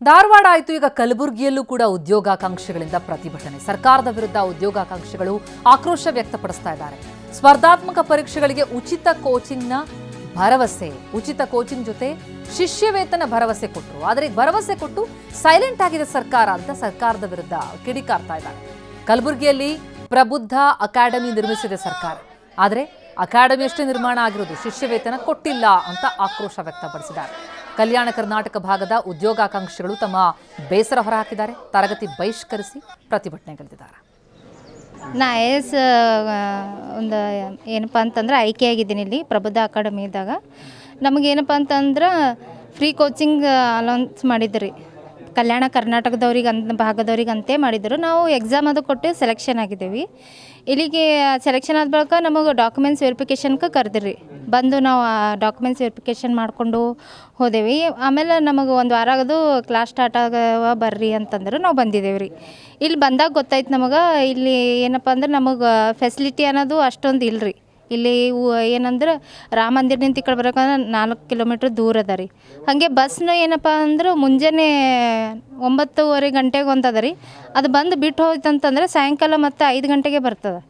ಧಾರವಾಡ ಆಯಿತು, ಈಗ ಕಲಬುರಗಿಯಲ್ಲೂ ಕೂಡ ಉದ್ಯೋಗಾಕಾಂಕ್ಷಿಗಳಿಂದ ಪ್ರತಿಭಟನೆ. ಸರ್ಕಾರದ ವಿರುದ್ಧ ಉದ್ಯೋಗಾಕಾಂಕ್ಷಿಗಳು ಆಕ್ರೋಶ ವ್ಯಕ್ತಪಡಿಸ್ತಾ ಇದ್ದಾರೆ. ಸ್ಪರ್ಧಾತ್ಮಕ ಪರೀಕ್ಷೆಗಳಿಗೆ ಉಚಿತ ಕೋಚಿಂಗ್ನ ಭರವಸೆ, ಉಚಿತ ಕೋಚಿಂಗ್ ಜೊತೆ ಶಿಷ್ಯ ವೇತನ ಭರವಸೆ ಕೊಟ್ಟರು. ಆದರೆ ಭರವಸೆ ಕೊಟ್ಟು ಸೈಲೆಂಟ್ ಆಗಿದೆ ಸರ್ಕಾರ ಅಂತ ಸರ್ಕಾರದ ವಿರುದ್ಧ ಕಿಡಿಕಾರ್ತಾ ಇದ್ದಾರೆ. ಕಲಬುರಗಿಯಲ್ಲಿ ಪ್ರಬುದ್ಧ ಅಕಾಡೆಮಿ ನಿರ್ಮಿಸಿದೆ ಸರ್ಕಾರ, ಆದರೆ ಅಕಾಡೆಮಿಯಷ್ಟೇ ನಿರ್ಮಾಣ ಆಗಿರೋದು, ಶಿಷ್ಯ ವೇತನ ಕೊಟ್ಟಿಲ್ಲ ಅಂತ ಆಕ್ರೋಶ ವ್ಯಕ್ತಪಡಿಸಿದ್ದಾರೆ. ಕಲ್ಯಾಣ ಕರ್ನಾಟಕ ಭಾಗದ ಉದ್ಯೋಗಾಕಾಂಕ್ಷಿಗಳು ತಮ್ಮ ಬೇಸರ ಹೊರಹಾಕಿದ್ದಾರೆ. ತರಗತಿ ಬಹಿಷ್ಕರಿಸಿ ಪ್ರತಿಭಟನೆಗಳಿದ್ದಾರೆ. ನಾ ಐಎಸ್ ಒಂದು ಏನಪ್ಪ ಅಂತಂದ್ರೆ ಆಯ್ಕೆಯಾಗಿದ್ದೀನಿ ಇಲ್ಲಿ ಪ್ರಬುದ್ಧ ಅಕಾಡೆಮಿ ಇದ್ದಾಗ. ನಮಗೇನಪ್ಪ ಅಂತಂದ್ರೆ ಫ್ರೀ ಕೋಚಿಂಗ್ ಅಲೌನ್ಸ್ ಮಾಡಿದ್ರಿ ಕಲ್ಯಾಣ ಕರ್ನಾಟಕದವ್ರಿಗೆ ಭಾಗದವ್ರಿಗೆ ಅಂತೇ ಮಾಡಿದ್ರು. ನಾವು ಎಕ್ಸಾಮ್ ಅದು ಕೊಟ್ಟು ಸೆಲೆಕ್ಷನ್ ಆಗಿದ್ದೀವಿ. ಇಲ್ಲಿಗೆ ಸೆಲೆಕ್ಷನ್ ಆದ ಬಳಿಕ ನಮಗೆ ಡಾಕ್ಯುಮೆಂಟ್ಸ್ ವೆರಿಫಿಕೇಷನ್ಗೆ ಕರೆದಿರಿ. ಬಂದು ನಾವು ಆ ಡಾಕ್ಯುಮೆಂಟ್ಸ್ ವೆರಿಫಿಕೇಷನ್ ಮಾಡಿಕೊಂಡು ಹೋದೇವಿ. ಆಮೇಲೆ ನಮಗೆ ಒಂದು ವಾರ ಅದು ಕ್ಲಾಸ್ ಸ್ಟಾರ್ಟ್ ಆಗವ ಬರ್ರಿ ಅಂತಂದ್ರೆ ನಾವು ಬಂದಿದ್ದೇವೆ ರೀ. ಇಲ್ಲಿ ಬಂದಾಗ ಗೊತ್ತಾಯ್ತು ನಮಗೆ ಇಲ್ಲಿ ಏನಪ್ಪ ಅಂದ್ರೆ ನಮಗೆ ಫೆಸಿಲಿಟಿ ಅನ್ನೋದು ಅಷ್ಟೊಂದು ಇಲ್ಲ ರೀ. ಇಲ್ಲಿ ಏನಂದ್ರೆ ರಾಮ ಮಂದಿರನಿಂದ ಈ ಕಡೆ ಬರೋಕಂದ್ರೆ 4 ಕಿಲೋಮೀಟ್ರ್ ದೂರ ಅದ ರೀ. ಹಾಗೆ ಬಸ್ನ ಏನಪ್ಪ ಅಂದ್ರೆ ಮುಂಜಾನೆ 9:30 ಗಂಟೆಗೆ ಒಂದು ಅದ ರೀ. ಅದು ಬಂದು ಬಿಟ್ಟು ಹೋಯ್ತಂತಂದ್ರೆ ಸಾಯಂಕಾಲ ಮತ್ತು 5 ಗಂಟೆಗೆ ಬರ್ತದೆ.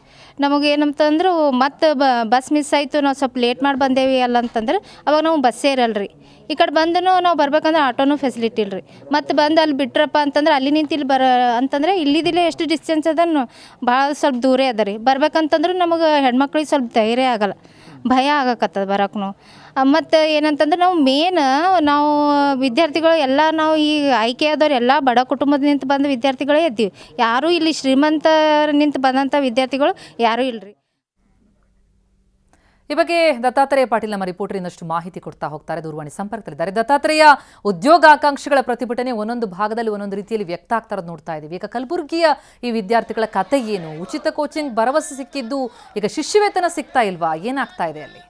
ನಮಗೆ ಏನಂತಂದ್ರೆ ಮತ್ತು ಬಸ್ ಮಿಸ್ ಆಯಿತು, ನಾವು ಸ್ವಲ್ಪ ಲೇಟ್ ಮಾಡಿ ಬಂದೇವಿ ಅಲ್ಲ ಅಂತಂದ್ರೆ ಅವಾಗ ನಾವು ಬಸ್ಸೇ ಇರಲ್ಲ ರೀ. ಈ ಕಡೆ ಬಂದು ನಾವು ಬರ್ಬೇಕಂದ್ರೆ ಆಟೋನೂ ಫೆಸಿಲಿಟಿ ಇಲ್ಲ ರೀ. ಮತ್ತು ಬಂದು ಅಲ್ಲಿ ಬಿಟ್ರಪ್ಪ ಅಂತಂದ್ರೆ ಅಲ್ಲಿ ನಿಂತು ಇಲ್ಲಿ ಅಂತಂದರೆ ಇಲ್ಲಿದಿಲ್ಲೇ ಎಷ್ಟು ಡಿಸ್ಟೆನ್ಸ್ ಅದ ಭಾಳ ಸ್ವಲ್ಪ ದೂರೇ ಅದ ರೀ. ಬರ್ಬೇಕಂತಂದ್ರೆ ನಮಗೆ ಹೆಣ್ಮಕ್ಳಿಗೆ ಸ್ವಲ್ಪ ಧೈರ್ಯ ಆಗಲ್ಲ, ಭಯ ಆಗಕತ್ತದ ಬರೋಕ್ಕೂ. ಮತ್ತು ಏನಂತಂದ್ರೆ ನಾವು ವಿದ್ಯಾರ್ಥಿಗಳು ಎಲ್ಲ ನಾವು ಈ ಆಯ್ಕೆಯಾದವ್ರು ಎಲ್ಲ ಬಡ ಕುಟುಂಬದ ನಿಂತು ಬಂದ ವಿದ್ಯಾರ್ಥಿಗಳೇ ಇದ್ದೀವಿ. ಯಾರೂ ಇಲ್ಲಿ ಶ್ರೀಮಂತರ ನಿಂತು ಬಂದಂಥ ವಿದ್ಯಾರ್ಥಿಗಳು ಯಾರೂ ಇಲ್ಲರಿ. ಈ ಬಗ್ಗೆ ದತ್ತಾತ್ರೇಯ ಪಾಟೀಲ್ ನಮ್ಮ ರಿಪೋರ್ಟರ್ ಇನ್ನಷ್ಟು ಮಾಹಿತಿ ಕೊಡ್ತಾ ಹೋಗ್ತಾರೆ. ದೂರವಾಣಿ ಸಂಪರ್ಕದಲ್ಲಿದ್ದಾರೆ. ದತ್ತಾತ್ರೇಯ, ಉದ್ಯೋಗಾಕಾಂಕ್ಷಿಗಳ ಪ್ರತಿಭಟನೆ ಒಂದೊಂದು ಭಾಗದಲ್ಲಿ ಒಂದೊಂದು ರೀತಿಯಲ್ಲಿ ವ್ಯಕ್ತ ಆಗ್ತಾ ಇರೋದು ನೋಡ್ತಾ ಇದ್ದೀವಿ. ಈಗ ಕಲಬುರಗಿಯ ಈ ವಿದ್ಯಾರ್ಥಿಗಳ ಕತೆ ಏನು? ಉಚಿತ ಕೋಚಿಂಗ್ ಭರವಸೆ ಸಿಕ್ಕಿದ್ದು ಈಗ ಶಿಷ್ಯವೇತನ ಸಿಗ್ತಾ ಇಲ್ವಾ? ಏನಾಗ್ತಾ ಇದೆ ಅಲ್ಲಿ?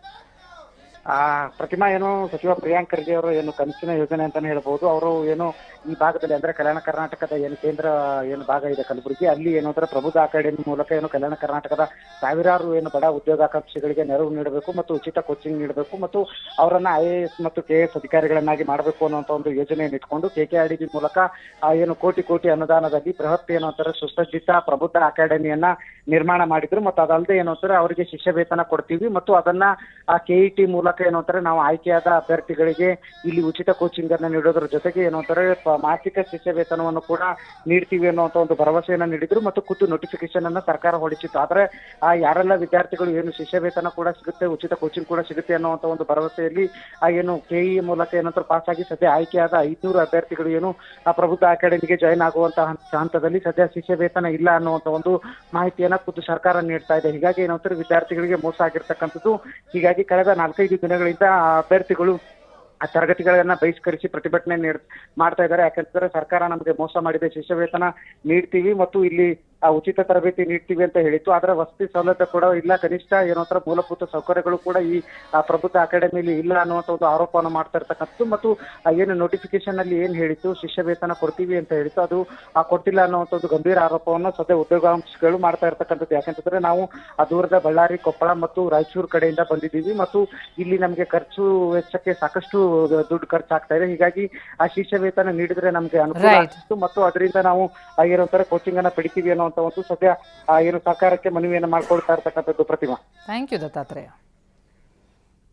ಪ್ರತಿಮಾ, ಏನು ಸಚಿವ ಪ್ರಿಯಾಂಕ್ ಖರ್ಗೆ ಅವರು ಏನು ಕನಸಿನ ಯೋಜನೆ ಅಂತಾನೆ ಹೇಳ್ಬೋದು. ಅವರು ಏನು ಈ ಭಾಗದಲ್ಲಿ ಅಂದ್ರೆ ಕಲ್ಯಾಣ ಕರ್ನಾಟಕದ ಏನು ಕೇಂದ್ರ ಏನು ಭಾಗ ಇದೆ ಕಲಬುರಗಿ, ಅಲ್ಲಿ ಏನಂದ್ರೆ ಪ್ರಬುದ್ಧ ಅಕಾಡೆಮಿ ಮೂಲಕ ಏನು ಕಲ್ಯಾಣ ಕರ್ನಾಟಕದ ಸಾವಿರಾರು ಏನು ಬಡ ಉದ್ಯೋಗಾಕಾಂಕ್ಷಿಗಳಿಗೆ ನೆರವು ನೀಡಬೇಕು ಮತ್ತು ಉಚಿತ ಕೋಚಿಂಗ್ ನೀಡಬೇಕು ಮತ್ತು ಅವರನ್ನ IAS ಮತ್ತು KS ಅಧಿಕಾರಿಗಳನ್ನಾಗಿ ಮಾಡಬೇಕು ಅನ್ನುವಂಥ ಒಂದು ಯೋಜನೆಯನ್ನು ಇಟ್ಕೊಂಡು KKRDB ಮೂಲಕ ಏನು ಕೋಟಿ ಅನುದಾನದಲ್ಲಿ ಬೃಹತ್ ಏನು ಅಂತಾರೆ ಸುಸಜ್ಜಿತ ಪ್ರಬುದ್ಧ ಅಕಾಡೆಮಿಯನ್ನ ನಿರ್ಮಾಣ ಮಾಡಿದ್ರು. ಮತ್ತು ಅದಲ್ಲದೆ ಏನು ಅಂತಾರೆ ಅವರಿಗೆ ಶಿಷ್ಯ ವೇತನ ಕೊಡ್ತೀವಿ ಮತ್ತು ಅದನ್ನ KET ಮೂಲಕ ಏನು ಅಂತಾರೆ ನಾವು ಆಯ್ಕೆಯಾದ ಅಭ್ಯರ್ಥಿಗಳಿಗೆ ಇಲ್ಲಿ ಉಚಿತ ಕೋಚಿಂಗ್ ಅನ್ನ ನೀಡೋದ್ರ ಜೊತೆಗೆ ಏನು ಅಂತಾರೆ ಮಾಸಿಕ ಶಿಷ್ಯ ವೇತನವನ್ನು ಕೂಡ ನೀಡ್ತೀವಿ ಅನ್ನುವಂಥ ಒಂದು ಭರವಸೆಯನ್ನ ನೀಡಿದ್ರು ಮತ್ತು ಖುದ್ದು ನೋಟಿಫಿಕೇಶನ್ ಅನ್ನ ಸರ್ಕಾರ ಹೊರಡಿಸಿತ್ತು. ಆದ್ರೆ ಯಾರೆಲ್ಲ ವಿದ್ಯಾರ್ಥಿಗಳು ಏನು ಶಿಷ್ಯ ವೇತನ ಕೂಡ ಸಿಗುತ್ತೆ, ಉಚಿತ ಕೋಚಿಂಗ್ ಕೂಡ ಸಿಗುತ್ತೆ ಅನ್ನುವಂಥ ಒಂದು ಭರವಸೆಯಲ್ಲಿ ಏನು KE ಮೂಲಕ ಏನಂತಾರೆ ಪಾಸ್ ಆಗಿ ಸದ್ಯ ಆಯ್ಕೆಯಾದ 500 ಅಭ್ಯರ್ಥಿಗಳು ಏನು ಪ್ರಬುದ್ಧ ಅಕಾಡೆಮಿಗೆ ಜಾಯಿನ್ ಆಗುವಂತಹ ಹಂತದಲ್ಲಿ ಸದ್ಯ ಶಿಷ್ಯ ವೇತನ ಇಲ್ಲ ಅನ್ನುವಂಥ ಒಂದು ಮಾಹಿತಿಯನ್ನ ಖುದ್ದು ಸರ್ಕಾರ ನೀಡ್ತಾ ಇದೆ. ಹೀಗಾಗಿ ಏನಂತಾರೆ ವಿದ್ಯಾರ್ಥಿಗಳಿಗೆ ಮೋಸ ಆಗಿರ್ತಕ್ಕಂಥದ್ದು. ಹೀಗಾಗಿ ಕಳೆದ 4-5 ದಿನಗಳಿಂದ ಅಭ್ಯರ್ಥಿಗಳು ಆ ತರಗತಿಗಳನ್ನ ಬಹಿಷ್ಕರಿಸಿ ಪ್ರತಿಭಟನೆ ಮಾಡ್ತಾ ಇದ್ದಾರೆ. ಯಾಕಂತಂದ್ರೆ ಸರ್ಕಾರ ನಮಗೆ ಮೋಸ ಮಾಡಿದೆ, ಶಿಷ್ಯ ವೇತನ ನೀಡ್ತೀವಿ ಮತ್ತು ಇಲ್ಲಿ ಉಚಿತ ತರಬೇತಿ ನೀಡ್ತೀವಿ ಅಂತ ಹೇಳಿತ್ತು. ಆದ್ರೆ ವಸತಿ ಸೌಲಭ್ಯ ಕೂಡ ಇಲ್ಲ, ಕನಿಷ್ಠ ಏನೋತರ ಮೂಲಭೂತ ಸೌಕರ್ಯಗಳು ಕೂಡ ಈ ಪ್ರಬುದ್ಧ ಅಕಾಡೆಮಿಲಿ ಇಲ್ಲ ಅನ್ನುವಂಥ ಒಂದು ಆರೋಪವನ್ನು ಮಾಡ್ತಾ ಇರ್ತಕ್ಕಂಥದ್ದು. ಮತ್ತು ಏನು ನೋಟಿಫಿಕೇಶನ್ ಅಲ್ಲಿ ಏನ್ ಹೇಳಿತ್ತು ಶಿಷ್ಯ ವೇತನ ಕೊಡ್ತೀವಿ ಅಂತ ಹೇಳಿತ್ತು, ಅದು ಕೊಟ್ಟಿಲ್ಲ ಅನ್ನುವಂಥ ಒಂದು ಗಂಭೀರ ಆರೋಪವನ್ನು ಸದ್ಯ ಉದ್ಯೋಗಾಂಶಗಳು ಮಾಡ್ತಾ ಇರ್ತಕ್ಕಂಥದ್ದು. ಯಾಕಂತಂದ್ರೆ ನಾವು ದೂರದ ಬಳ್ಳಾರಿ, ಕೊಪ್ಪಳ ಮತ್ತು ರಾಯಚೂರು ಕಡೆಯಿಂದ ಬಂದಿದ್ದೀವಿ ಮತ್ತು ಇಲ್ಲಿ ನಮಗೆ ಖರ್ಚು ವೆಚ್ಚಕ್ಕೆ ಸಾಕಷ್ಟು ದುಡ್ಡು ಖರ್ಚಾಗ್ತಾ ಇದೆ. ಹೀಗಾಗಿ ಆ ಶಿಷ್ಯ ವೇತನ ನೀಡಿದ್ರೆ ನಮ್ಗೆ ಅನುಕೂಲ ಆಗ್ತಿತ್ತು ಮತ್ತು ಅದರಿಂದ ನಾವು ಏನಂತಾರೆ ಕೋಚಿಂಗ್ ಅನ್ನ ಪಡಿತೀವಿ ಅನ್ನೋ ಒಂದು ಸದ್ಯ ಏನು ಸರ್ಕಾರಕ್ಕೆ ಮನವಿಯನ್ನು ಮಾಡ್ಕೊಳ್ತಾ ಇರ್ತಕ್ಕಂಥದ್ದು. ಪ್ರತಿಮಾ, ಥ್ಯಾಂಕ್ ಯು ದತ್ತಾತ್ರೇಯ.